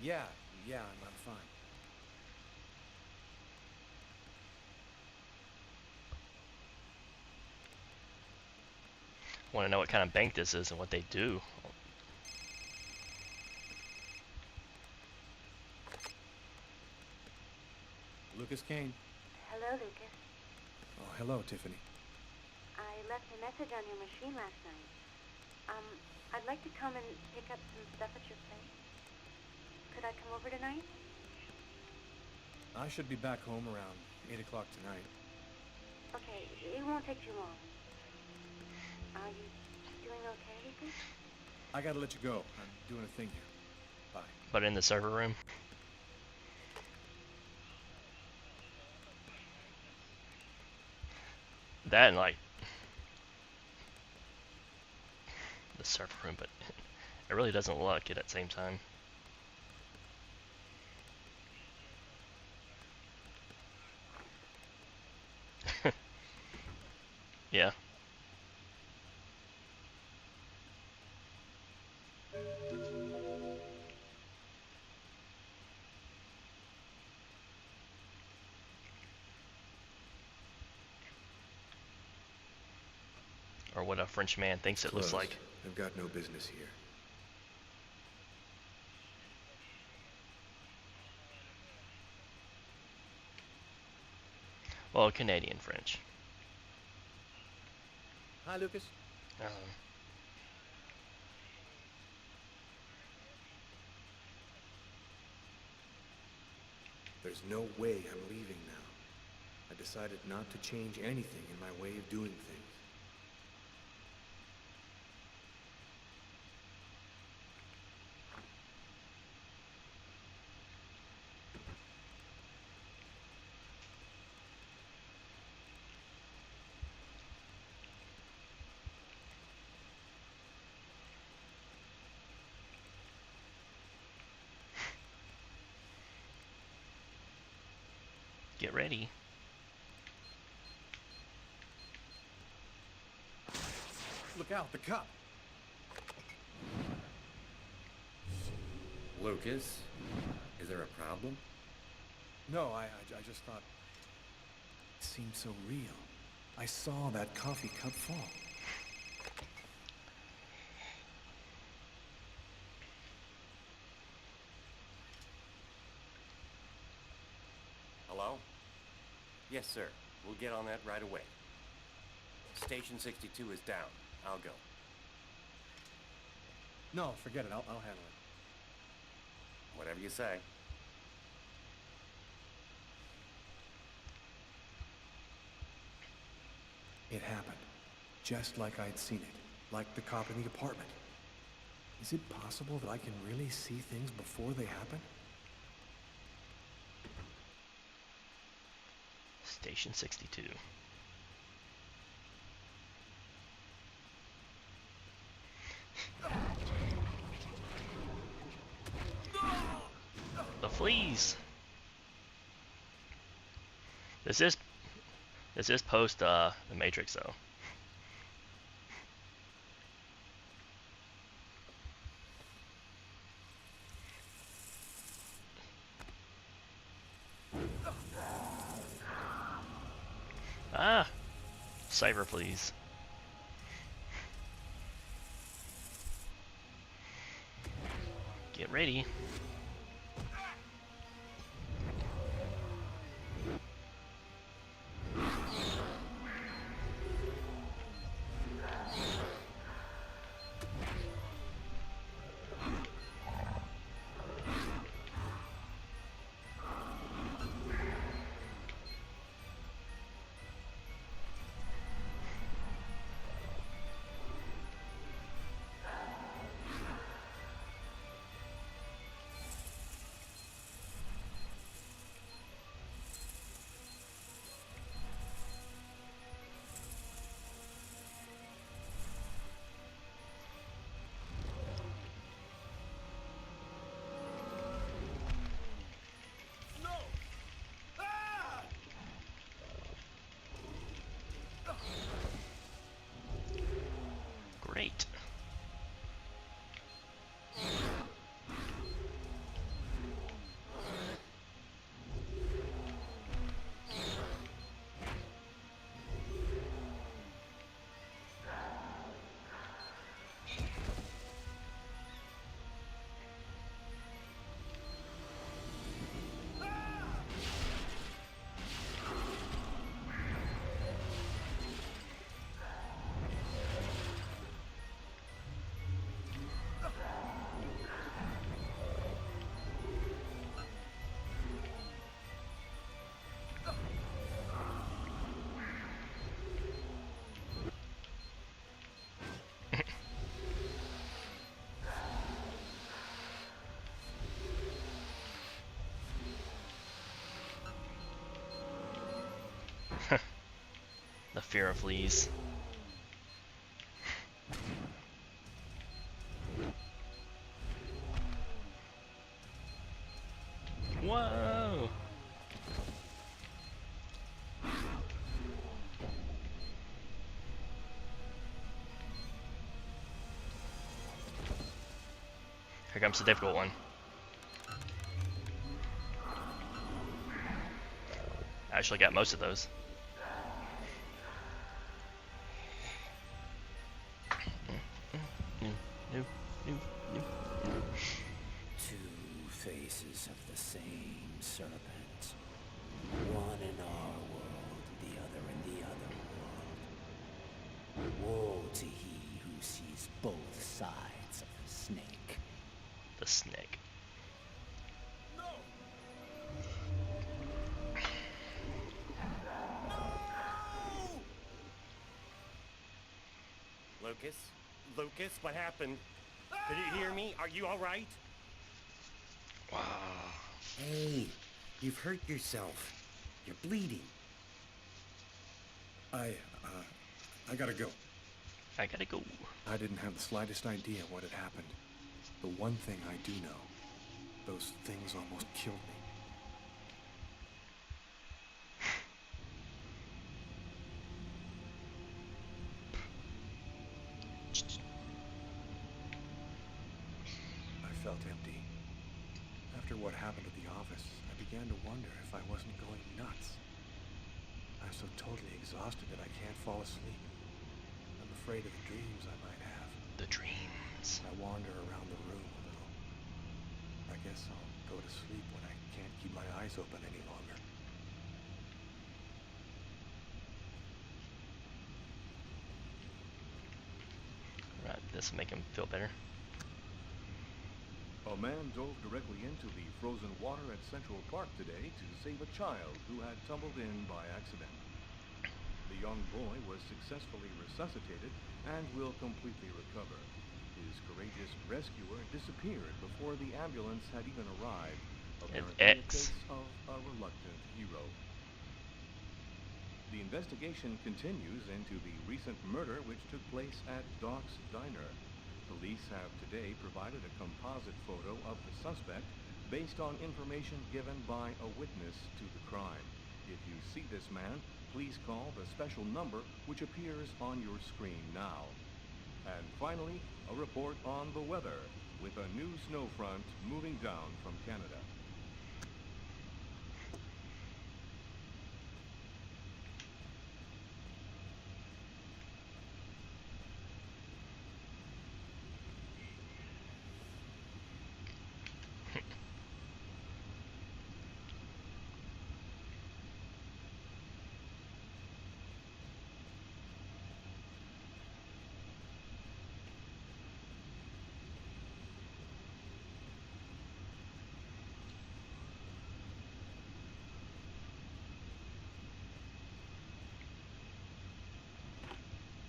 Yeah, I'm fine. Want to know what kind of bank this is and what they do. Lucas Kane. Hello, Lucas. Oh, hello, Tiffany. I left a message on your machine last night. I'd like to come and pick up some stuff at your place. Could I come over tonight? I should be back home around 8 o'clock tonight. Okay, it won't take too long. Are you doing okay, Lucas? I gotta let you go. I'm doing a thing here. Bye. But in the server room. That and like the server room, but it really doesn't look it at the same time. Yeah. Or what a French man thinks it looks like. I've got no business here. Well, Canadian French. Hi, Lucas. There's no way I'm leaving now. I decided not to change anything in my way of doing things. Get ready. Look out, the cup! Lucas, is there a problem? No, I just thought... It seemed so real. I saw that coffee cup fall. Hello? Yes, sir. We'll get on that right away. Station 62 is down. I'll go. No, forget it. I'll handle it. Whatever you say. It happened. Just like I'd seen it. Like the cop in the apartment. Is it possible that I can really see things before they happen? Station 62. The fleas. This is post the Matrix though. Ah, cyber fleas. Get ready. Great. The fear of fleas. Whoa! Here comes the difficult one. I actually got most of those. Two faces of the same serpent. One in our world, the other in the other world. Woe to he who sees both sides of the snake. The snake. Lucas? Lucas, what happened? Did you hear me? Are you alright? Wow. Hey, you've hurt yourself. You're bleeding. I gotta go. I gotta go. I didn't have the slightest idea what had happened. The one thing I do know, those things almost killed me. what happened at the office, I began to wonder if I wasn't going nuts. I'm so totally exhausted that I can't fall asleep. I'm afraid of the dreams I might have. The dreams. I wander around the room a little. I guess I'll go to sleep when I can't keep my eyes open any longer. Right, this will make him feel better. A man dove directly into the frozen water at Central Park today to save a child who had tumbled in by accident. The young boy was successfully resuscitated and will completely recover. His courageous rescuer disappeared before the ambulance had even arrived, apparently a case of a reluctant hero. The investigation continues into the recent murder which took place at Doc's Diner. Police have today provided a composite photo of the suspect based on information given by a witness to the crime. If you see this man, please call the special number which appears on your screen now. And finally, a report on the weather, with a new snow front moving down from Canada.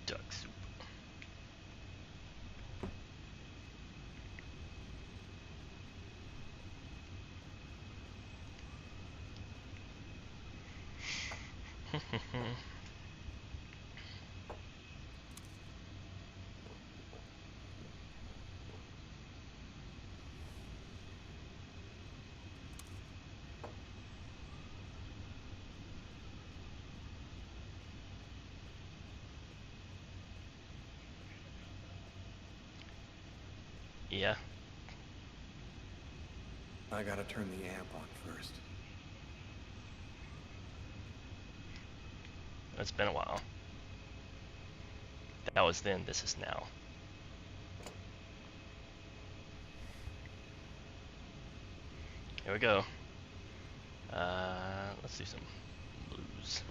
Duck soup. Yeah. I gotta turn the amp on first. It's been a while. That was then, this is now. Here we go. Let's do some blues.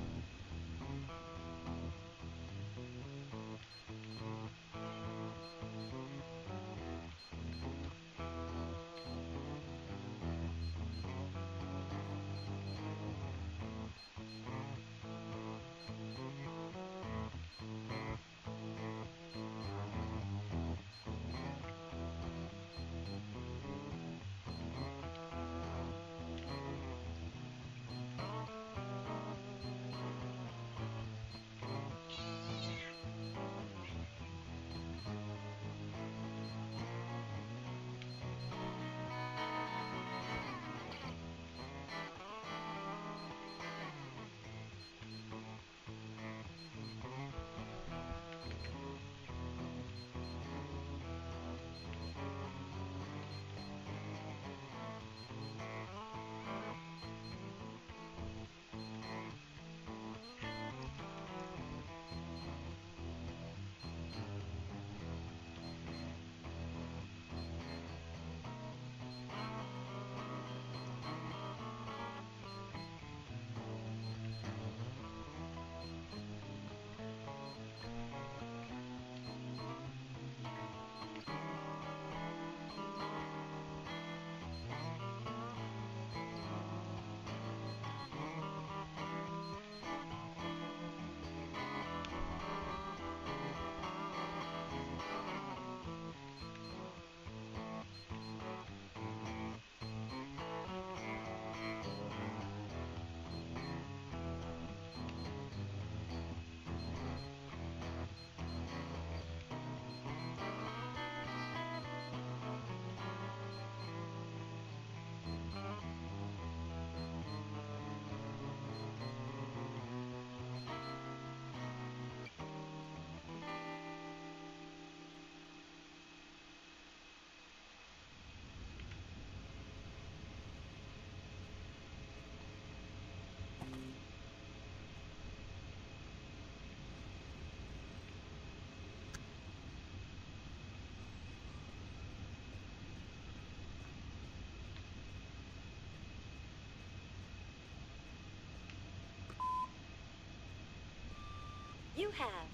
You have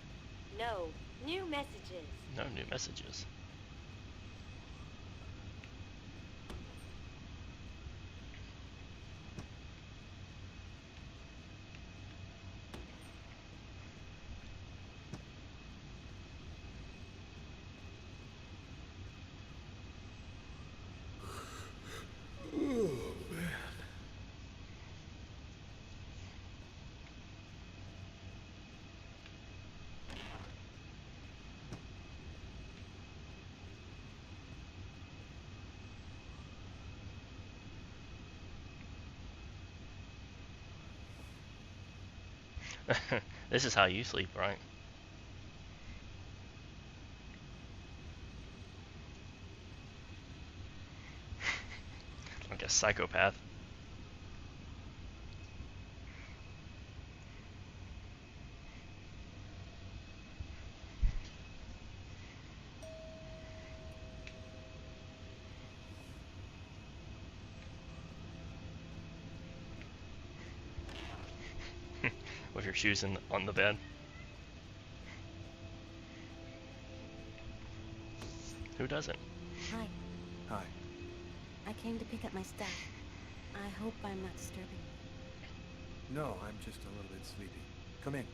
no new messages. No new messages. This is how you sleep, right? Like a psychopath. With your shoes on the bed. Who doesn't? Hi. Hi. I came to pick up my stuff. I hope I'm not disturbing you. No, I'm just a little bit sleepy. Come in.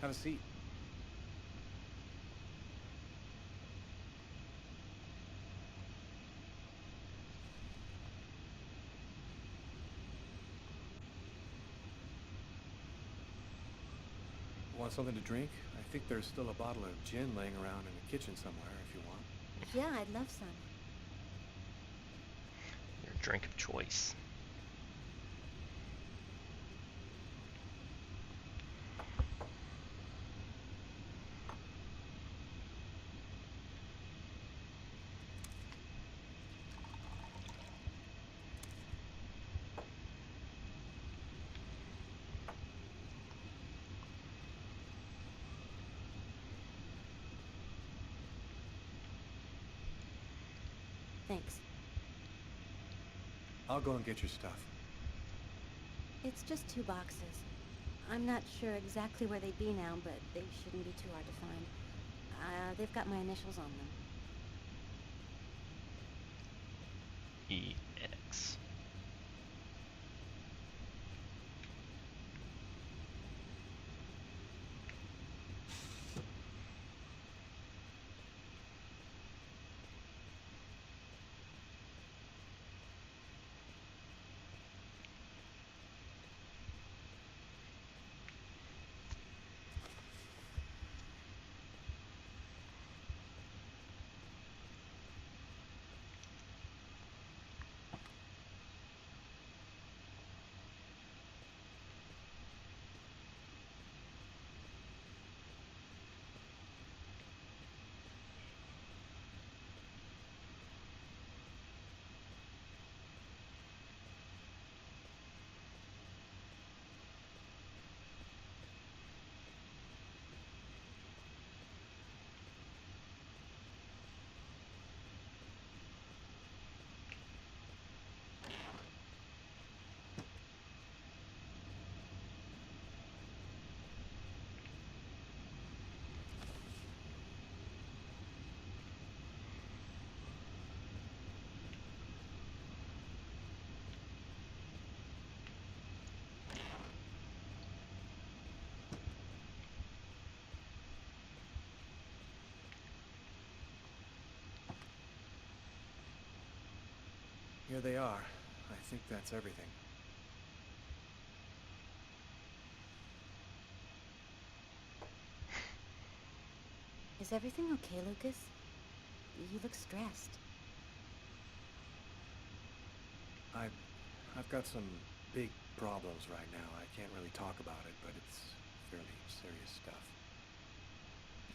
Have a seat. Want something to drink? I think there's still a bottle of gin laying around in the kitchen somewhere if you want. Yeah, I'd love some. Your drink of choice. Thanks. I'll go and get your stuff. It's just 2 boxes. I'm not sure exactly where they'd be now, but they shouldn't be too hard to find. They've got my initials on them. EX. Here they are. I think that's everything. Is everything okay, Lucas? You look stressed. I've got some big problems right now. I can't really talk about it, but it's fairly serious stuff.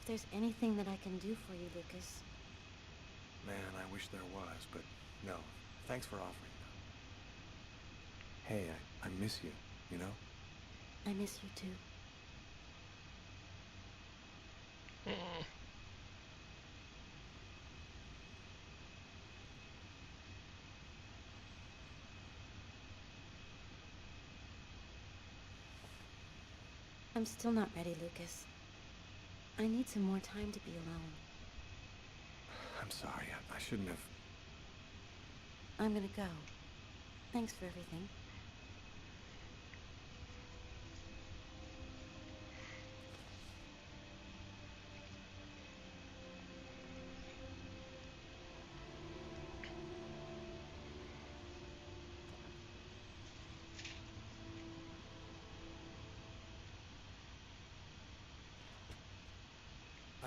If there's anything that I can do for you, Lucas. Man, I wish there was, but no. Thanks for offering, though. Hey, I miss you, you know? I miss you too. I'm still not ready, Lucas. I need some more time to be alone. I'm sorry. I shouldn't have... I'm gonna go. Thanks for everything.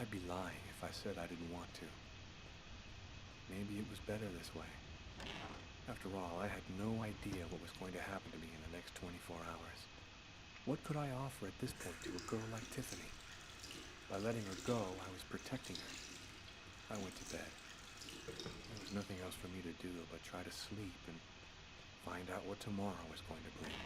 I'd be lying if I said I didn't want to. Maybe it was better this way. After all, I had no idea what was going to happen to me in the next 24 hours. What could I offer at this point to a girl like Tiffany? By letting her go, I was protecting her. I went to bed. There was nothing else for me to do but try to sleep and find out what tomorrow was going to bring.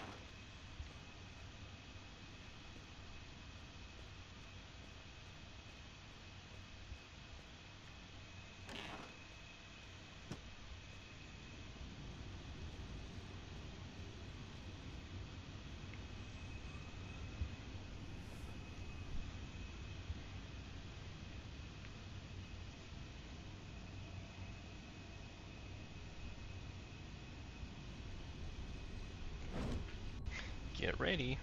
Get ready.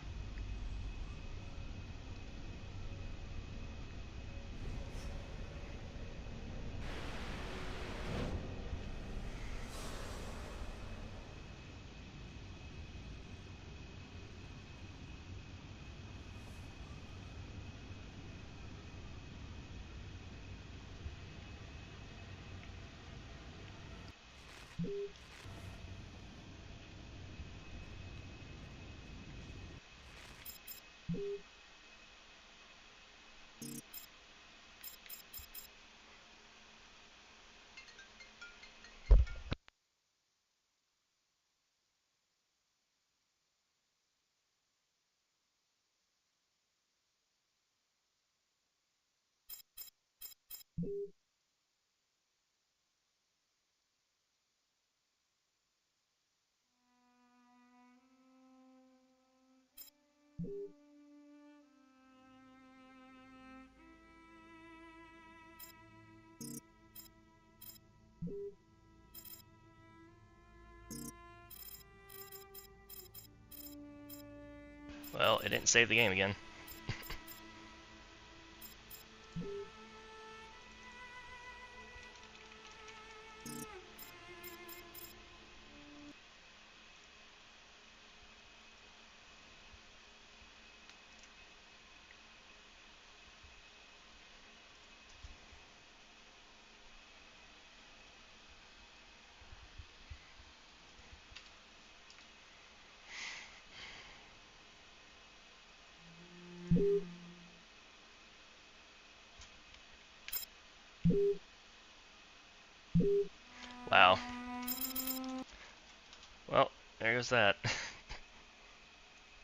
Well, it didn't save the game again. Wow. Well, there goes that.